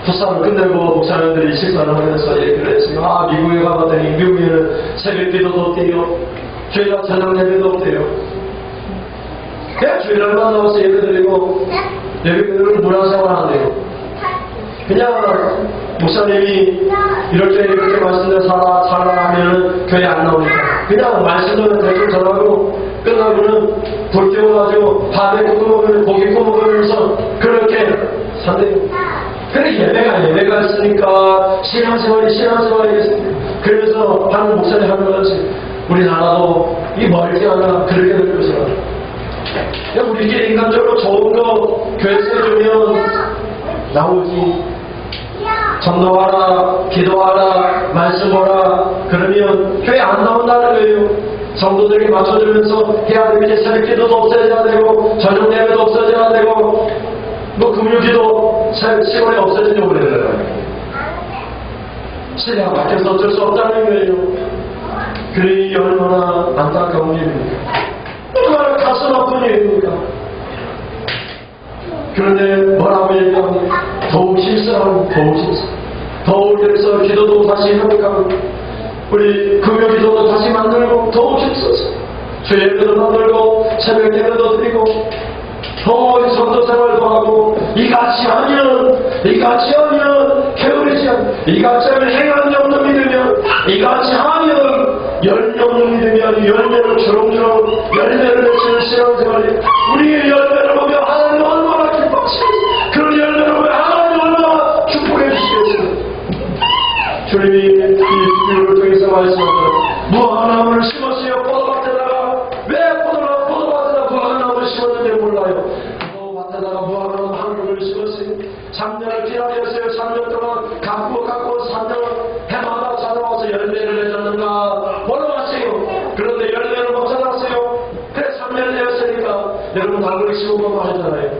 부산을 끝내고 목사님들이 식사를 하면서 얘기를 했어요. 미국에 가봤더니 미국에는 새벽 기도도 없대요. 주일날 저녁 예배도 없대요. 그냥 주일날만 나와서 예배 드리고 예배들은 문화생활 안 돼요. 그냥 목사님이 이렇게 말씀대로 살아가면 교회 안 나오니까 그냥 말씀대로 대충 전하고 끝나고는 불 떼워가지고 밥에 구워 먹으면 고기 구워 먹으면서 그렇게 산대요. 그래 예배가 있으니까 신앙생활이겠습니다. 그래서 한국 목사님 하는 것이 우리나라도 이 멀지 않아 그렇게 될 것이라. 우리끼리 인간적으로 좋은 거 교회 써주면 나오지. 전도하라, 기도하라, 말씀 보라 그러면 교회 안 나온다는 거예요. 성도들이 맞춰주면서 해야 되면 이제 새벽 기도도 없어져야 되고 저녁 예배도 없어져야 되고 금요기도 시골에 없어지려고 그러잖아요. 시대가 바뀌어서 어쩔 수 없다는 거예요. 그러니 얼마나 안타까운 일입니까? 얼마나 가슴 아픈 일입니까? 그런데 뭐라고 얘기합니까? 더욱 힘쓰라고 더욱 그래서 기도도 다시 회복하고 우리 금요기도도 다시 만들고 더욱 힘써서 주일도 만들고 새벽 예배도 드리고 더 성도생활도 하고 이같이 하면 게으르지 않고 이같이 하면 행한 정도 믿으면 이같이 하면 열정도 믿으면 열매를 주렁주렁 열매를 맺히는 신앙생활이 우리의 열매를 보며 하나님 얼마나 기뻐하시겠어요. 그러니 하는지 몰라요. 밭에다가 무화과나무 한 그루를 심었어요. 3년을 기다렸어요. 3년 동안 갖고 3년 해마다 찾아와서 열매를 내줬는가 몰라왔어요. 그런데 열매를 못 찾았어요. 그래 3년 되었으니까 여러분 나무를 심으면 알잖아요.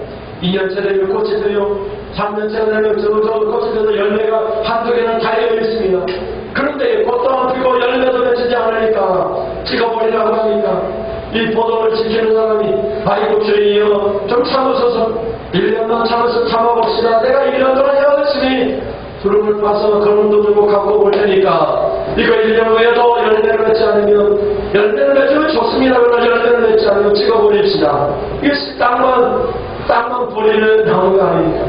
2년째 되면 꽃이 펴요. 3년째 되면 저 꽃이 펴서 열매가 한두 개는 달려 있습니다. 그런데 꽃도 안 피고 열매도 맺히지 않으니까 찍어버리라고 하니까 이 포도를 지키는 사람이 아이고 주인이여 좀 참으소서 1년만 참아봅시다. 내가 1년 동안 열심히 두릅을 파서 거름도 들고 갖고 올 테니까 이거 1년 후에도 열매를 맺지 않으면 열매를 맺으면 좋습니다. 그러나 열매를 맺지 않으면 찍어버립시다. 이게 땅만 버리는 나무가 아닙니까?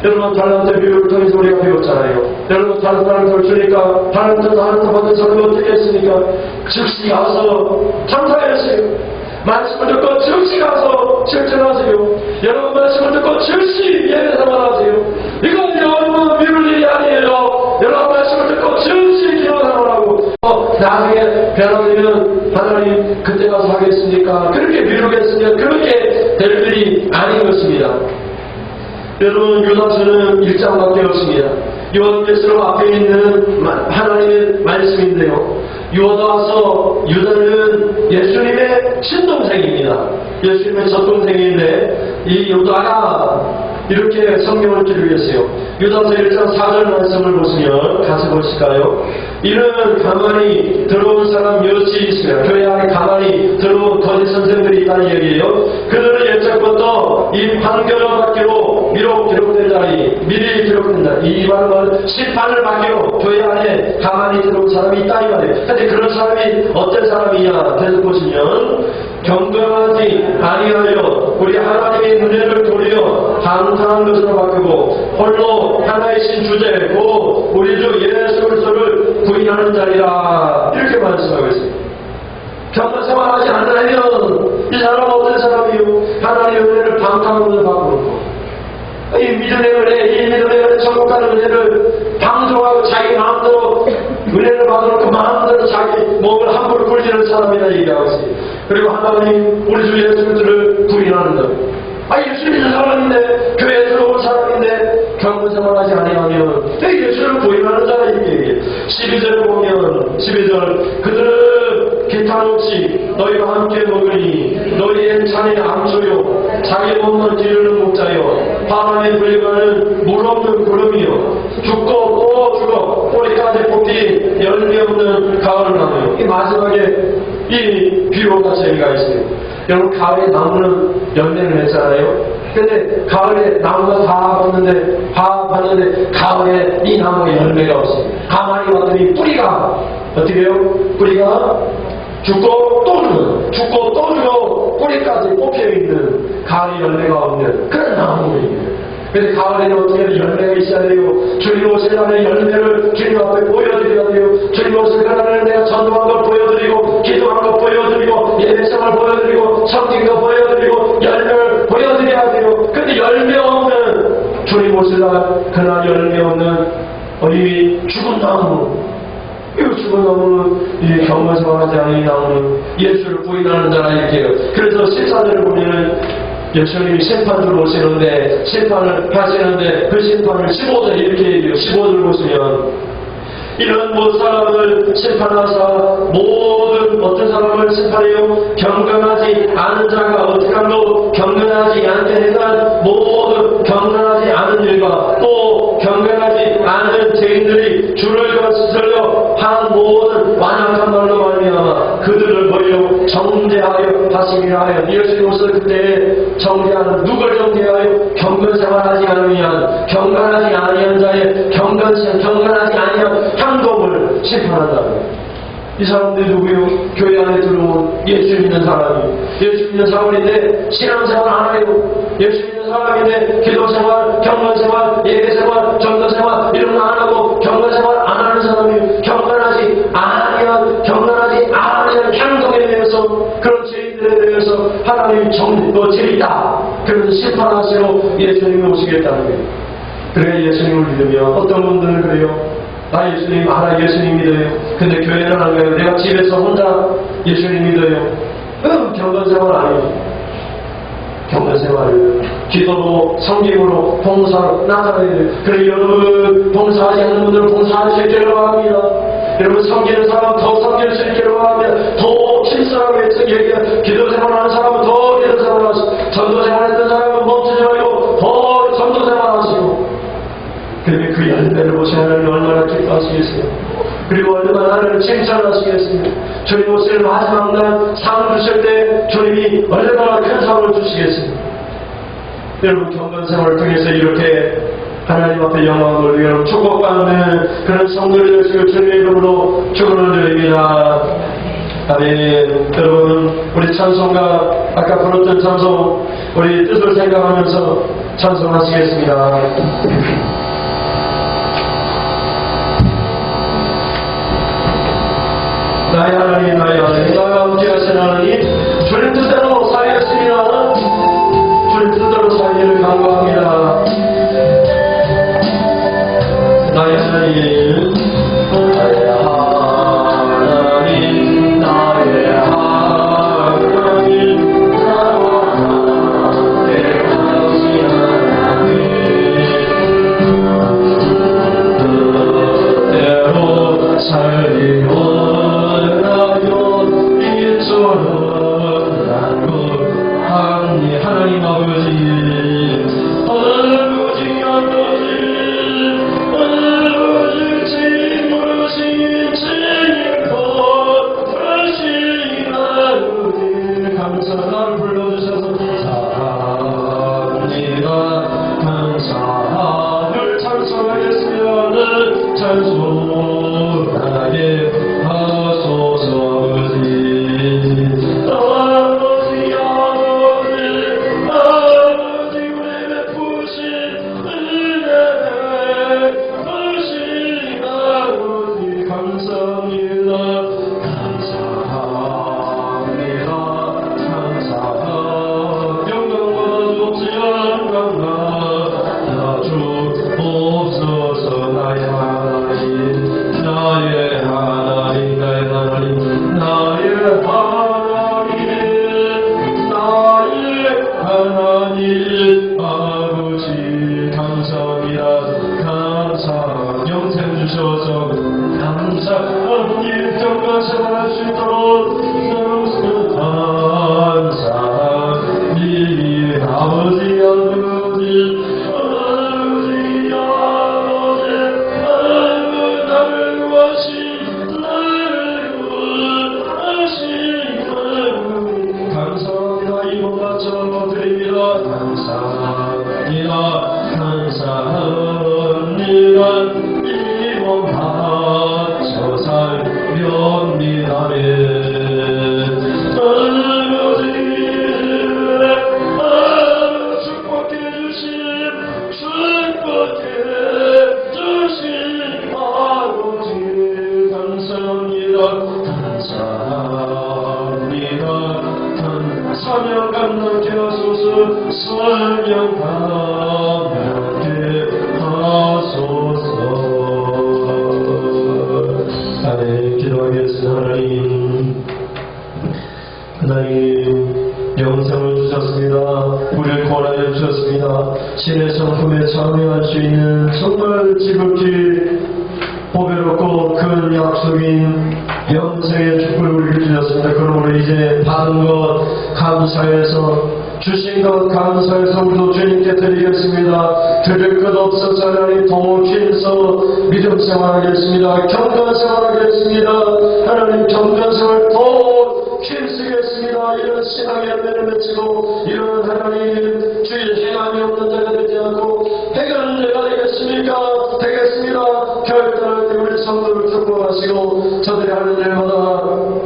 여러분 달란트 비유를 통해서 우리가 배웠잖아요. 여러분 다른 사람을 덜 주니까 달란트 받은 사람이 어떻게 했습니까? 즉시 가서 감사했어요. 말씀을 듣고 즉시 가서 실천하세요. 여러분 말씀을 듣고 즉시 예배사만 하세요. 이건 여러분 미룰 일이 아니에요. 여러분 말씀을 듣고 즉시 기도사만 하고 나중에 변화되면 하나님 그때 가서 하겠습니까? 그렇게 미루겠습니까? 그렇게 될 일이 아닌 것입니다. 여러분 유다서는 1장밖에 없습니다. 요한계시록 앞에 있는 하나님의 말씀인데요. 유다는 예수님의 친동생입니다. 예수님의 젖동생인데 이 유다가 이렇게 성경을 기록했어요. 유다서 1장 4절 말씀을 보시면 같이 보실까요? 이는 가만히 들어온 사람 여럿이 있으며 교회 안에 가만히 들어온 거짓 선생들이 있다는 얘기예요. 그들은 옛적부터 이 판결을 받기로 기록된 자리 미리 기록된 자리 이 말은 심판을 받기로 교회 안에 가만히 들어온 사람이 있다 이 말이에요. 근데 그런 사람이 어떤 사람이냐 계속 보시면 경건하지 아니하여 우리 하나님의 은혜를 도리어 감사한 것으로 바꾸고 홀로 하나이신 주제고 우리 주 예수 그리스도를 부인하는 자리라 이렇게 말씀하고 있습니다. 경건생활하지 않으면 이 사람은 어떤 사람이요? 하나님의 은혜를 방탕으로 바꾸는 거. 이 믿음의 은혜, 천국 가는 은혜를 방종하고 자기 마음대로 은혜를 받아놓고 마음대로 자기 몸을 함부로 굴리는 사람이라 얘기하고 있어요. 그리고 하나님 우리 주 예수 그리스도를 부인하는 것. 예수 믿는 사람인데 교회에 들어온 사람인데 경건생활하지 아니하면 예수를 부인하는 자라 이렇게 얘기해요. 12절을 보면 12절 그들은 기탄없이 너희와 함께 먹으니 너희의 잔이 암소요 자기 몸을 기르는 목자요 바람에 불리가는 물없는 구름이요 죽고 또 죽어 꼬리까지 뽑기 열매 없는 가을 나무요. 이 마지막에 이 비유가 재미가 있어요. 여러분 가을에 나무는 열매를 맺잖아요. 근데 가을에 나무가 다 봤는데 가을에 이 나무에 열매가 없어요. 가만히 봤더니 뿌리가 어떻게 해요? 뿌리가 죽고 또 죽어 뿌리까지 뽑혀있는 가을에 열매가 없는 그런 나무예요. 근데 가을에는 어떻게 해야 열매가 있어야 돼요? 주님 오시려면 열매를 주님 앞에 보여드려야 돼요. 주님 오시려면 내가 전도한 걸 보여드리고 기도한 걸 보여드리고 예배생활 보여드리고 성경도 보여드리고 열매를 보여드려야 돼요. 근데 열매 없는 주님 오시려면 그날 열매 없는 이 죽은 나무 이 죽은 나무는 이 경건생활하지 않은 이 나무는 예수를 부인하는 자라 이렇게 해요. 그래서 14절을 보면은 예수님이 심판으로 오시는데 심판을 하시는데 그 심판을 15절 이렇게 얘기해요. 15절 보시면 이런 모든 사람을 심판하사 모든 어떤 사람을 심판해요? 경건하지 않은 자가 어떻게 하면 경건하지 않게 해서 모든 경건하지 않은 일과 또 경건하지 않은 죄인들이 주를 거슬려 한 모든 완악한 말로 말미암아 그들을 버리려 정죄하여 하심이라 하여 예수님으로서 그때 정죄하는 누굴 정죄하여 경건생활하지 않으면 경건하지 아니한 자의 경건하지 아니한 행동을 심판한다. 이 사람들이 누구요? 교회 안에 들어온 예수 믿는 사람이요. 예수 믿는 사람인데 신앙생활 안 해요. 예수 믿는 사람인데 기도생활, 경건생활, 예배생활, 전도생활 이런 거 안 하고 경건생활 안 하는 사람이요. 경건하지 않으면 행동에 대해서 그런 죄인들에 대해서 하나님이 죄 있다. 그래서 심판하시러 예수님이 오시겠다는 거예요. 그래 예수님을 믿으면 어떤 분들은 그래요. 나 예수님 알아 예수님 믿어요. 근데 교회는 안 가요. 내가 집에서 혼자 예수님 믿어요. 경건생활 아니에요. 경건생활을 기도로 성경으로 봉사로 나가야 돼요. 그래 여러분 봉사하지 않는 분들은 봉사할 수 있기를 바랍니다. 여러분 섬기는 사람 더 섬길 수 있기를 바랍니다. 더 친절하게 얘기해. 기도생활하는 사람은 더 기도생활하시고 전도생활했던 사람은 멈추지 말고 더 전도생활하시고 그러면 그 열매를 보시면 하나님 얼마나 기뻐하시겠어요. 그리고 얼마나 하나님을 칭찬하시겠습니까? 주님 오실 마지막 날 상을 주실 때 주님이 얼마나 큰 상을 주시겠습니까? 여러분 경건생활을 통해서 이렇게 하나님 앞에 영광을 돌리고 축복받는 그런 성도를 되시고 주님의 이름으로 축원을 드립니다. 아멘. 여러분 우리 찬송가 아까 부르던 찬송 우리 뜻을 생각하면서 찬송하시겠습니다. 나의 하나님 나의 하나님 나의 아버지 하신 하나님 주님 뜻대로 살겠습니다. 주님 뜻대로 살기를 간구합니다. 나의 하나님 나의 하나님 나의 하나님 나와 함께 하신 하나님 뜻대로 살기로 하나님 아버지 지무신 주님과 하신 아버지 감사를 불러주셔서 감사합니다. 감사함을 찬송하겠습니다. 찬송하게 하소서 하나님 영생을 주셨습니다. 우리를 권하여 주셨습니다. 신의 성품에 참여할 수 있는 정말 지극히 보배롭고 큰 약속인 영생의 축복을 우리에게 주셨습니다. 그러므로 이제 받은 것 감사해서 주신 것 감사해서 우리도 주님께 드리겠습니다. 드릴 것 없어서 하나님 더 힘써 믿음 생활하겠습니다. 경건 생활하겠습니다. 하나님 경건 생활 더 힘쓰겠습니다. 이런 신앙의 열매를 맺히고 이런 하나님 주의 행함이 없는 자가 되지 않고 해결하는 자가 되겠습니까? 되겠습니다. 결단할 때 우리 성도를 축복하시고 저들이 하는 일마다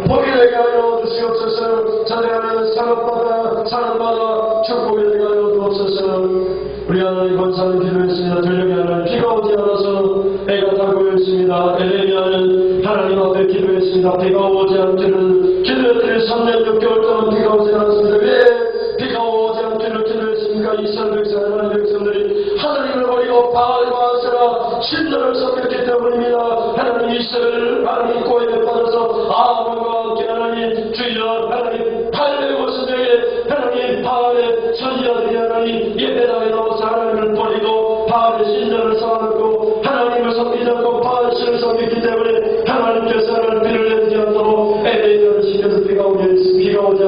복이 되게 하여 주시옵소서. 저들이 하는 산업마다 사람마다 축복이 되게 하여 주옵소서. 우리 하나님 감사는 기도했습니다. 들려게 하는 비가 오지 않아서 애가 타고 있습니다. 엘레미야는 하나님 앞에 기도했습니다. 비가 오지 않기를 기도했더니 3년 6개월 동안 비가 오지 않았습니다. 왜 비가 오지 않기를 기도했습니까? 이스라엘 백성 하나님 백성들이 하나님을 버리고 바알과 아세라 신들을 섬겼기 때문입니다. 하나님 이스라엘 하나님 고해에 빠져서 아합과 함께 하나님 주여 하나님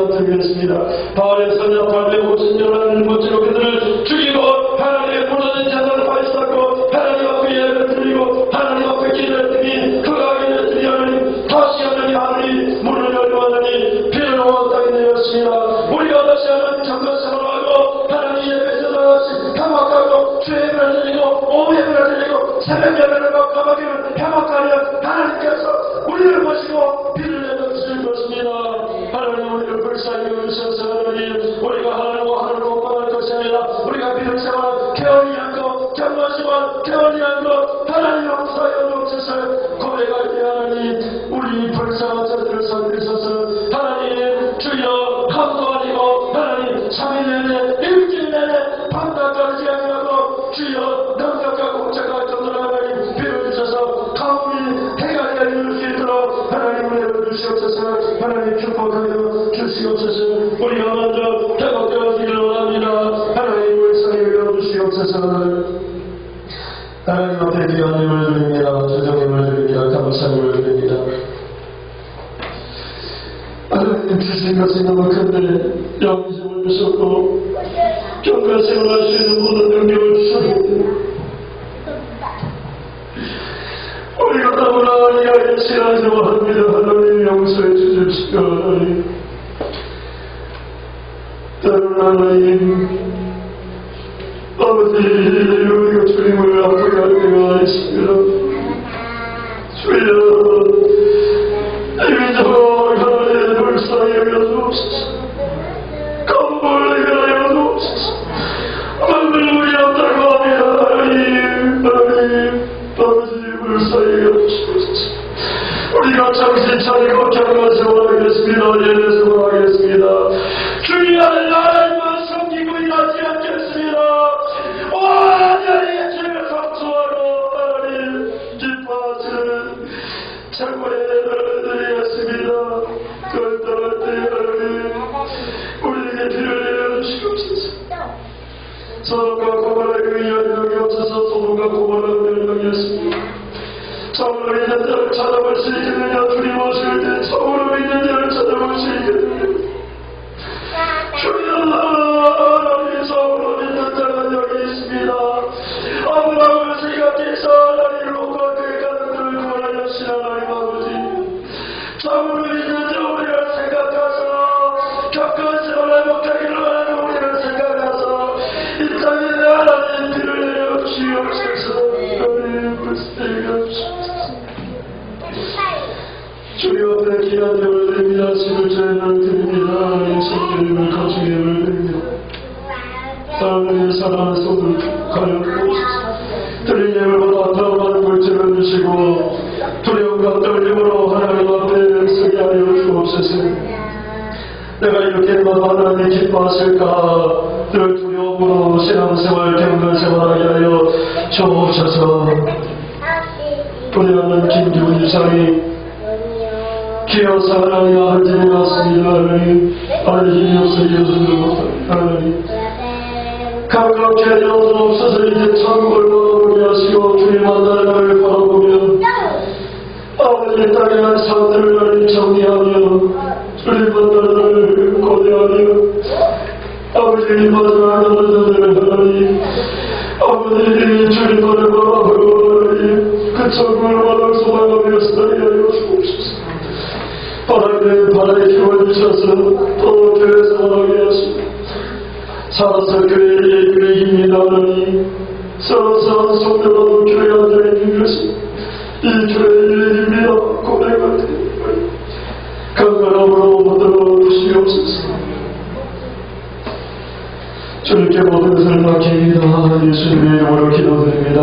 드리겠습니다. 바알의 선약 850년을 못지로 그들을 죽이고 하나님의 무너진 재단을 발사하고 하나님 앞에 예배를 드리고 하나님 앞에 기도를 드리 그가 기도를 드리 하나님 다시 하나님 하늘이 문을 열고 하나님 비를 놓아 땅에 내렸습니다. 우리가 다시 하나님 잠깐 생활하고 하나님 예배에서 다시 평화하고 주의 예배를 드리고 오후 예배를 드리고 새벽 예배를 감하기를 평화하여 하나님께서 우리를 보시고 비를 내려주실 것입니다. 하나님 우리를 불쌍히 여기셔서 하나님 우리가 하늘과 하늘을 못 받을 것이 아니라 우리가 비를 생활 개헌이 않고 경건시만 개헌이 않고 하나님 용서하여 주옵소서. 고백할 때 하나님 우리 불쌍한 자들을 살리셔서 하나님 주여 밤도 아니고 하나님 3일 내내 일주일 내내 밤낮 가리지 아니하고 주여 능력과 공자가 있도록 하나님 비를 주셔서 가을이 해가 되는 수 있도록 하나님 은혜를 주시옵소서. 하나님 축복하여 주시옵소서. 우리가 먼저 회복되어지기를 원합니다. 하나님 불쌍히 여겨주시옵소서. 하나님 앞에 귀한님을 드립니다. 주정님을 드립니다. 감사님을 드립니다. 하나님 주신 것이 너무 큰데 영심을 주셨고 경건생을 할 수 있는 모든 능력을 주셨는데 우리가 너무나 이하에 지나지고 합니다. 하나님 용서해 주십시오. 하나님 때로는 하나님 아버지 우리가 주님을 아프게 할 때가 있습니다. 주여 이민족 하나님 불쌍히 여겨주옵소서. 감물리게 하여 주옵소서. 만물이 없다고 합니다. 하나님 아버지 불쌍히 여겨주옵소서. 우리가 정신 차리고 경건생활하겠습니다. 예배생활하겠습니다. 주님 안에 나라님만 섬기고 일하지 않겠습니다. 완전히 주님을 성수하고 하나님 기뻐하시는 최고의 예배를 드리겠습니다. 결단할 때 하나님 우리에게 비를 내려주시옵소서. 서로가 고발하기 위한 능력이 없어서 서로가 고발하는 능력이 있습니다. 참으로 믿는 자를 찾아볼 수 있겠느냐. 주님 오실 때 참으로 믿는 자를 찾아볼 수 있겠느냐. 주여 하나님 참으로 믿는 자가 여기 있습니다. 아브라함을 생각해서 하나님 롯과 그의 가족들을 구원하신 하나님 아버지 참으로 믿는 자 우리를 생각하서 경건생활을 행복하기를 원하는 우리를 생각하서 이 땅에 하나님 비를 내려주시옵소서. 하나님 불쌍히 여주시옵소서. 주여 앞에 귀한 예물을 드립니다. 집을 죄를 드립니다. 하나님 성도님을 가축의 예물을 드립니다. 하나님 사랑하는 손을 가려 주옵소서. 드린 예물보다 더 많은 물질을 주시고 두려움과 떨림으로 하나님 앞에 서게 하여 주옵소서. 내가 이렇게만 하나님 기뻐하실까 늘 두려움으로 신앙생활 경건생활하게 하여 주옵소서. 불의하는 김기훈 이사님 기어서 하나님 아버지를 왔습니다. 하나님 아버지 없어 이어주는 것 하나님 가깝게 하여도 없어서 이제 천국을 바라보게 하시고 주님 만나는 바라보며 아버지 땅의 사람들을 하나님 정리하며 주님 만나는 고대하며 아버지 마지막 남자들을 하나님 아버지 주님만을 바라보고 하나님 그 천국을 바라보며 소망하며 살게 하여 주옵소서. 바라게 키워주셔서 또 교회에서 나가게 하시고 살아서 교회의 예배입니다. 하나님 살아서 성도라도 교회 안에 있는 것이 이 교회의 예배입니다. 고백할 때 건강함으로 만들어 주시옵소서. 주님께 모든 것을 맡깁니다. 예수님의 이름으로 기도드립니다.